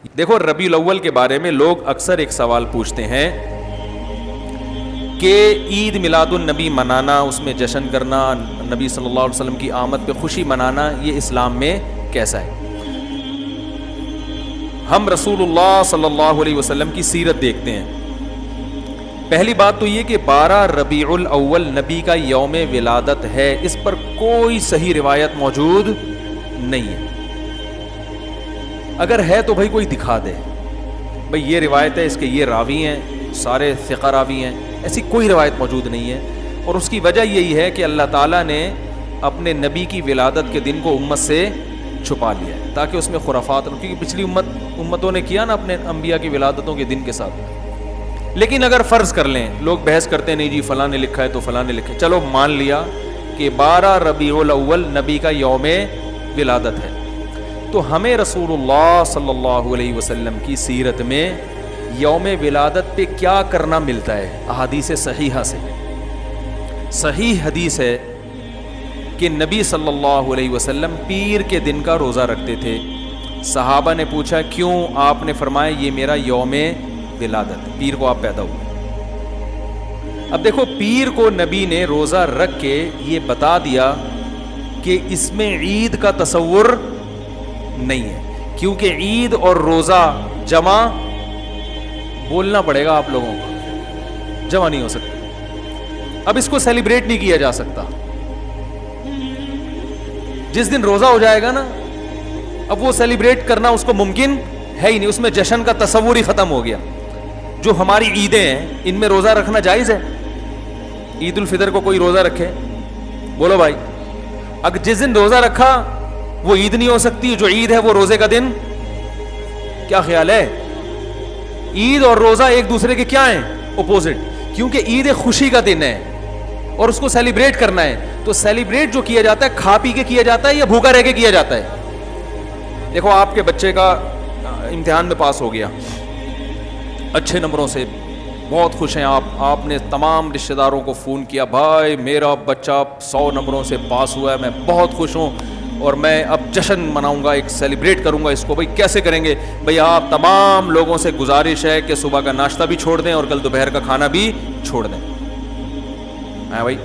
دیکھو ربیع الاول کے بارے میں لوگ اکثر ایک سوال پوچھتے ہیں کہ عید میلاد النبی منانا، اس میں جشن کرنا، نبی صلی اللہ علیہ وسلم کی آمد پہ خوشی منانا، یہ اسلام میں کیسا ہے؟ ہم رسول اللہ صلی اللہ علیہ وسلم کی سیرت دیکھتے ہیں. پہلی بات تو یہ کہ 12 ربیع الاول نبی کا یوم ولادت ہے، اس پر کوئی صحیح روایت موجود نہیں ہے. اگر ہے تو بھائی کوئی دکھا دے، بھائی یہ روایت ہے، اس کے یہ راوی ہیں، سارے ثقہ راوی ہیں، ایسی کوئی روایت موجود نہیں ہے. اور اس کی وجہ یہی ہے کہ اللہ تعالیٰ نے اپنے نبی کی ولادت کے دن کو امت سے چھپا لیا ہے تاکہ اس میں خرافات نہ، کیونکہ پچھلی امتوں نے کیا نا اپنے انبیاء کی ولادتوں کے دن کے ساتھ. لیکن اگر فرض کر لیں، لوگ بحث کرتے ہیں نہیں جی فلاں نے لکھا ہے تو فلاں نے لکھا ہے، چلو مان لیا کہ 12 ربیع الاول نبی کا یوم ولادت ہے، تو ہمیں رسول اللہ صلی اللہ علیہ وسلم کی سیرت میں یوم ولادت پہ کیا کرنا ملتا ہے؟ احادیث صحیحہ سے صحیح حدیث ہے کہ نبی صلی اللہ علیہ وسلم پیر کے دن کا روزہ رکھتے تھے. صحابہ نے پوچھا کیوں؟ آپ نے فرمایا یہ میرا یوم ولادت، پیر کو آپ پیدا ہوئے. اب دیکھو پیر کو نبی نے روزہ رکھ کے یہ بتا دیا کہ اس میں عید کا تصور نہیں ہے، کیونکہ عید اور روزہ جمع بولنا پڑے گا آپ لوگوں کو، جمع نہیں ہو سکتا. اب اس کو سیلیبریٹ نہیں کیا جا سکتا. جس دن روزہ ہو جائے گا نا، اب وہ سیلیبریٹ کرنا اس کو ممکن ہے ہی نہیں، اس میں جشن کا تصور ہی ختم ہو گیا. جو ہماری عیدیں ہیں ان میں روزہ رکھنا جائز ہے. عید الفطر کو کوئی روزہ رکھے؟ بولو بھائی. اگر جس دن روزہ رکھا وہ عید نہیں ہو سکتی، جو عید ہے وہ روزے کا دن. کیا خیال ہے؟ عید اور روزہ ایک دوسرے کے کیا ہیں؟ اپوزٹ. کیونکہ عید ایک خوشی کا دن ہے اور اس کو سیلیبریٹ کرنا ہے. تو سیلیبریٹ جو کیا جاتا ہے کھا پی کے کیا جاتا ہے یا بھوکا رہ کے کیا جاتا ہے؟ دیکھو آپ کے بچے کا امتحان میں پاس ہو گیا اچھے نمبروں سے، بہت خوش ہیں آپ نے تمام رشتہ داروں کو فون کیا، بھائی میرا بچہ 100 نمبروں سے پاس ہوا ہے، میں بہت خوش ہوں اور میں اب جشن مناؤں گا، ایک سیلیبریٹ کروں گا اس کو. بھائی کیسے کریں گے؟ بھائی آپ تمام لوگوں سے گزارش ہے کہ صبح کا ناشتہ بھی چھوڑ دیں اور کل دوپہر کا کھانا بھی چھوڑ دیں. ہاں بھائی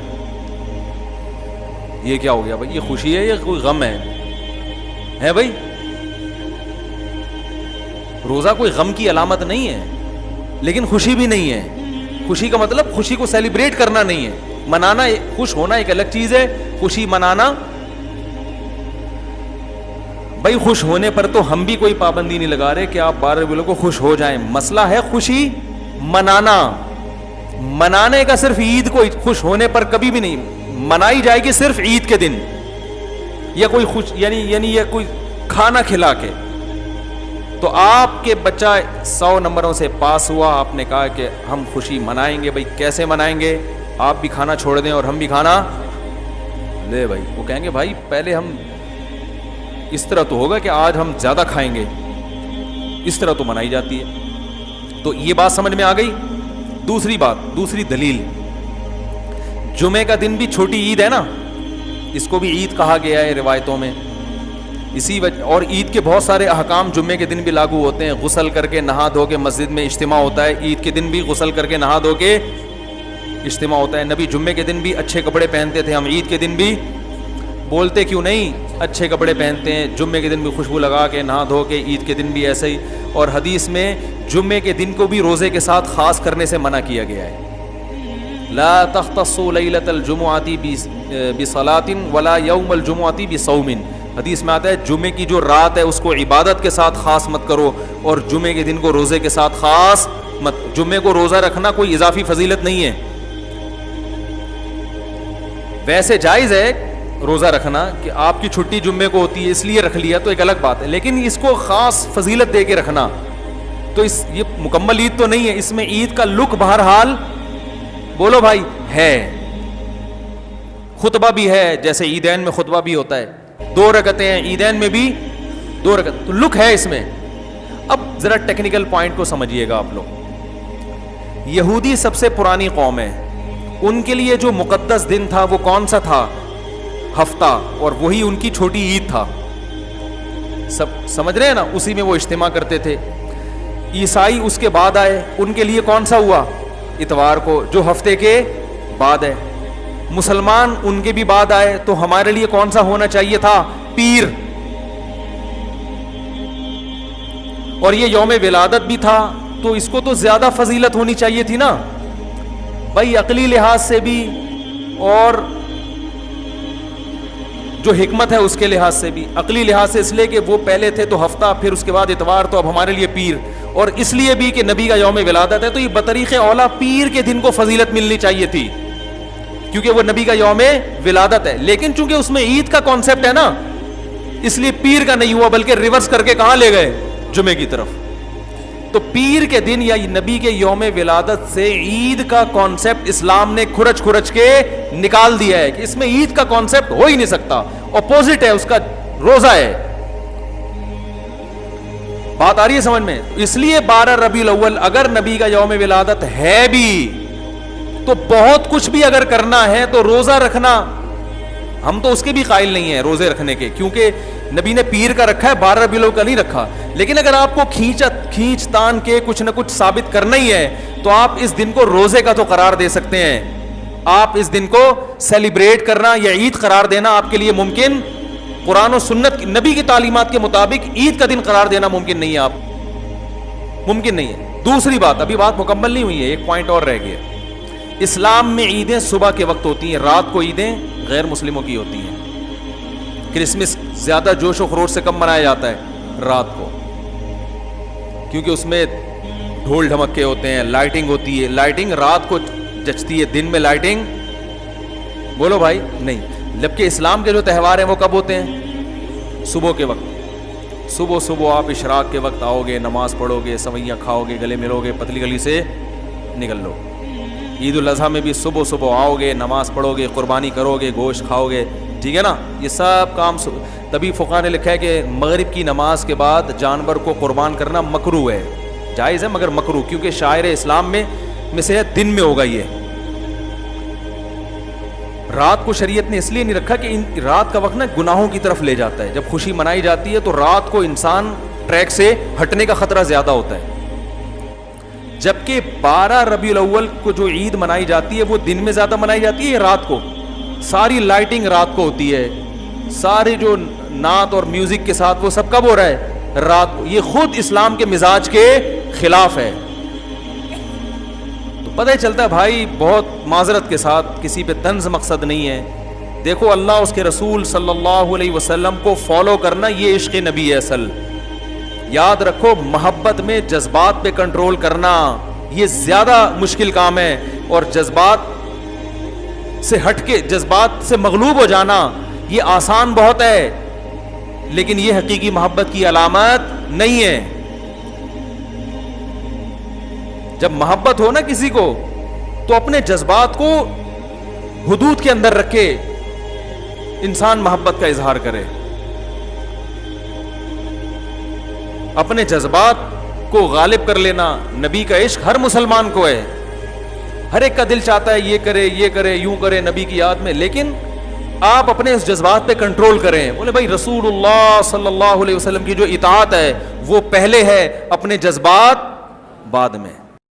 یہ کیا ہو گیا؟ بھائی یہ خوشی ہے یا کوئی غم ہے بھائی؟ روزہ کوئی غم کی علامت نہیں ہے لیکن خوشی بھی نہیں ہے. خوشی کا مطلب خوشی کو سیلیبریٹ کرنا نہیں ہے، منانا. خوش ہونا ایک الگ چیز ہے، خوشی منانا. بھائی خوش ہونے پر تو ہم بھی کوئی پابندی نہیں لگا رہے کہ آپ 12 ربیع کو خوش ہو جائیں. مسئلہ ہے خوشی منانا. منانے کا صرف عید کو خوش ہونے پر کبھی بھی نہیں منائی جائے گی، صرف عید کے دن یا کوئی خوش یعنی یہ کوئی کھانا کھلا کے. تو آپ کے بچہ 100 نمبروں سے پاس ہوا، آپ نے کہا کہ ہم خوشی منائیں گے. بھائی کیسے منائیں گے؟ آپ بھی کھانا چھوڑ دیں اور ہم بھی کھانا لے. بھائی وہ کہیں گے بھائی پہلے ہم اس طرح تو ہوگا کہ آج ہم زیادہ کھائیں گے، اس طرح تو منائی جاتی ہے. تو یہ بات سمجھ میں آ گئی. دوسری بات، دوسری دلیل، جمعے کا دن بھی چھوٹی عید ہے نا، اس کو بھی عید کہا گیا ہے روایتوں میں. اسی وجہ اور عید کے بہت سارے احکام جمعے کے دن بھی لاگو ہوتے ہیں. غسل کر کے نہا دھو کے مسجد میں اجتماع ہوتا ہے، عید کے دن بھی غسل کر کے نہا دھو کے اجتماع ہوتا ہے. نبی جمعے کے دن بھی اچھے کپڑے پہنتے تھے، ہم عید کے دن بھی بولتے کیوں نہیں اچھے کپڑے پہنتے ہیں؟ جمعے کے دن بھی خوشبو لگا کے نہا دھو کے، عید کے دن بھی ایسے ہی. اور حدیث میں جمعے کے دن کو بھی روزے کے ساتھ خاص کرنے سے منع کیا گیا ہے. لا تختصوا لیلۃ الجمعۃ بصلاۃ ولا یوم الجمعۃ بصوم. حدیث میں آتا ہے جمعے کی جو رات ہے اس کو عبادت کے ساتھ خاص مت کرو اور جمعے کے دن کو روزے کے ساتھ خاص مت. جمعے کو روزہ رکھنا کوئی اضافی فضیلت نہیں ہے. ویسے جائز ہے روزہ رکھنا کہ آپ کی چھٹی جمعے کو ہوتی ہے اس لیے رکھ لیا تو ایک الگ بات ہے، لیکن اس کو خاص فضیلت دے کے رکھنا تو یہ مکمل عید تو نہیں ہے. اس میں عید کا لک بہرحال بولو بھائی ہے. خطبہ بھی ہے، جیسے عیدین میں خطبہ بھی ہوتا ہے، 2 رکعتیں ہیں، عیدین میں بھی 2 رکعت، تو لک ہے اس میں. اب ذرا ٹیکنیکل پوائنٹ کو سمجھیے گا آپ لوگ. یہودی سب سے پرانی قوم ہے، ان کے لیے جو مقدس دن تھا وہ کون سا تھا؟ ہفتہ، اور وہی ان کی چھوٹی عید تھا. سب سمجھ رہے ہیں نا, اسی میں وہ اجتماع کرتے تھے. عیسائی اس کے بعد آئے, ان کے لیے کون سا ہوا؟ اتوار کو, جو ہفتے کے بعد ہے. مسلمان ان کے بھی بعد آئے, تو ہمارے لیے کون سا ہونا چاہیے تھا؟ پیر. اور یہ یوم ولادت بھی تھا, تو اس کو تو زیادہ فضیلت ہونی چاہیے تھی نا بھائی, عقلی لحاظ سے بھی اور جو حکمت ہے اس کے لحاظ سے بھی. عقلی لحاظ سے اس لیے کہ وہ پہلے تھے تو ہفتہ, پھر اس کے بعد اتوار, تو اب ہمارے لیے پیر. اور اس لیے بھی کہ نبی کا یوم ولادت ہے, تو یہ بطریق اولا پیر کے دن کو فضیلت ملنی چاہیے تھی, کیونکہ وہ نبی کا یوم ولادت ہے. لیکن چونکہ اس میں عید کا کانسیپٹ ہے نا, اس لیے پیر کا نہیں ہوا, بلکہ ریورس کر کے کہاں لے گئے؟ جمعے کی طرف. تو پیر کے دن یا نبی کے یوم ولادت سے عید کا کانسیپٹ اسلام نے کھرچ کھرچ کے نکال دیا ہے کہ اس میں عید کا کانسیپٹ ہو ہی نہیں سکتا, اپوزٹ ہے اس کا, روزہ ہے. بات آ رہی ہے سمجھ میں؟ اس لیے 12 ربیع الاول اگر نبی کا یوم ولادت ہے بھی, تو بہت کچھ بھی اگر کرنا ہے تو روزہ رکھنا, ہم تو اس کے بھی قائل نہیں ہیں روزے رکھنے کے, کیونکہ نبی نے پیر کا رکھا ہے, 12 ربیع الاول کا نہیں رکھا. لیکن اگر آپ کو کھینچ تان کے کچھ نہ کچھ ثابت کرنا ہی ہے, تو آپ اس دن کو روزے کا تو قرار دے سکتے ہیں. آپ اس دن کو سیلیبریٹ کرنا یا عید قرار دینا آپ کے لیے ممکن, قرآن و سنت نبی کی تعلیمات کے مطابق عید کا دن قرار دینا ممکن نہیں ہے, آپ ممکن نہیں ہے. دوسری بات, ابھی بات مکمل نہیں ہوئی ہے, ایک پوائنٹ اور رہ گیا. اسلام میں عیدیں صبح کے وقت ہوتی ہیں, رات کو عیدیں غیر مسلموں کی ہوتی ہیں. کرسمس زیادہ جوش و خروش سے کم منایا جاتا ہے رات کو, کیونکہ اس میں ڈھول ڈھمکے ہوتے ہیں, لائٹنگ ہوتی ہے. لائٹنگ رات کو جچتی ہے, دن میں لائٹنگ بولو بھائی نہیں. جبکہ اسلام کے جو تہوار ہیں وہ کب ہوتے ہیں؟ صبح کے وقت. صبح آپ اشراق کے وقت آؤ گے, نماز پڑھو گے, سویاں کھاؤ گے, گلے ملو گے, پتلی گلی سے نکل لو. عید الاضحیٰ میں بھی صبح آؤ گے, نماز پڑھو گے, قربانی کرو گے, گوشت کھاؤ گے, ٹھیک ہے نا. یہ سب کام تبھی فقہا نے لکھا ہے کہ مغرب کی نماز کے بعد جانور کو قربان کرنا مکروہ ہے, جائز ہے مگر مکروہ, کیونکہ شاعر اسلام میں سے دن میں ہوگا. یہ رات کو شریعت نے اس لیے نہیں رکھا کہ رات کا وقت نا گناہوں کی طرف لے جاتا ہے. جب خوشی منائی جاتی ہے تو رات کو انسان ٹریک سے ہٹنے کا خطرہ زیادہ ہوتا ہے. جبکہ 12 ربیع الاول کو جو عید منائی جاتی ہے وہ دن میں زیادہ منائی جاتی ہے رات کو. ساری لائٹنگ رات کو ہوتی ہے, سارے جو نعت اور میوزک کے ساتھ وہ سب کب ہو رہا ہے؟ رات کو. یہ خود اسلام کے مزاج کے خلاف ہے. تو پتہ ہی چلتا ہے بھائی, بہت معذرت کے ساتھ, کسی پہ طنز مقصد نہیں ہے. دیکھو اللہ اس کے رسول صلی اللہ علیہ وسلم کو فالو کرنا یہ عشق نبی ہے اصل. یاد رکھو, محبت میں جذبات پہ کنٹرول کرنا یہ زیادہ مشکل کام ہے, اور جذبات سے ہٹ کے, جذبات سے مغلوب ہو جانا یہ آسان بہت ہے, لیکن یہ حقیقی محبت کی علامت نہیں ہے. جب محبت ہو نا کسی کو, تو اپنے جذبات کو حدود کے اندر رکھے انسان محبت کا اظہار کرے. اپنے جذبات کو غالب کر لینا, نبی کا عشق ہر مسلمان کو ہے, ہر ایک کا دل چاہتا ہے یہ کرے یوں کرے نبی کی یاد میں, لیکن آپ اپنے اس جذبات پہ کنٹرول کریں. بولے بھائی رسول اللہ صلی اللہ علیہ وسلم کی جو اطاعت ہے وہ پہلے ہے, اپنے جذبات بعد میں.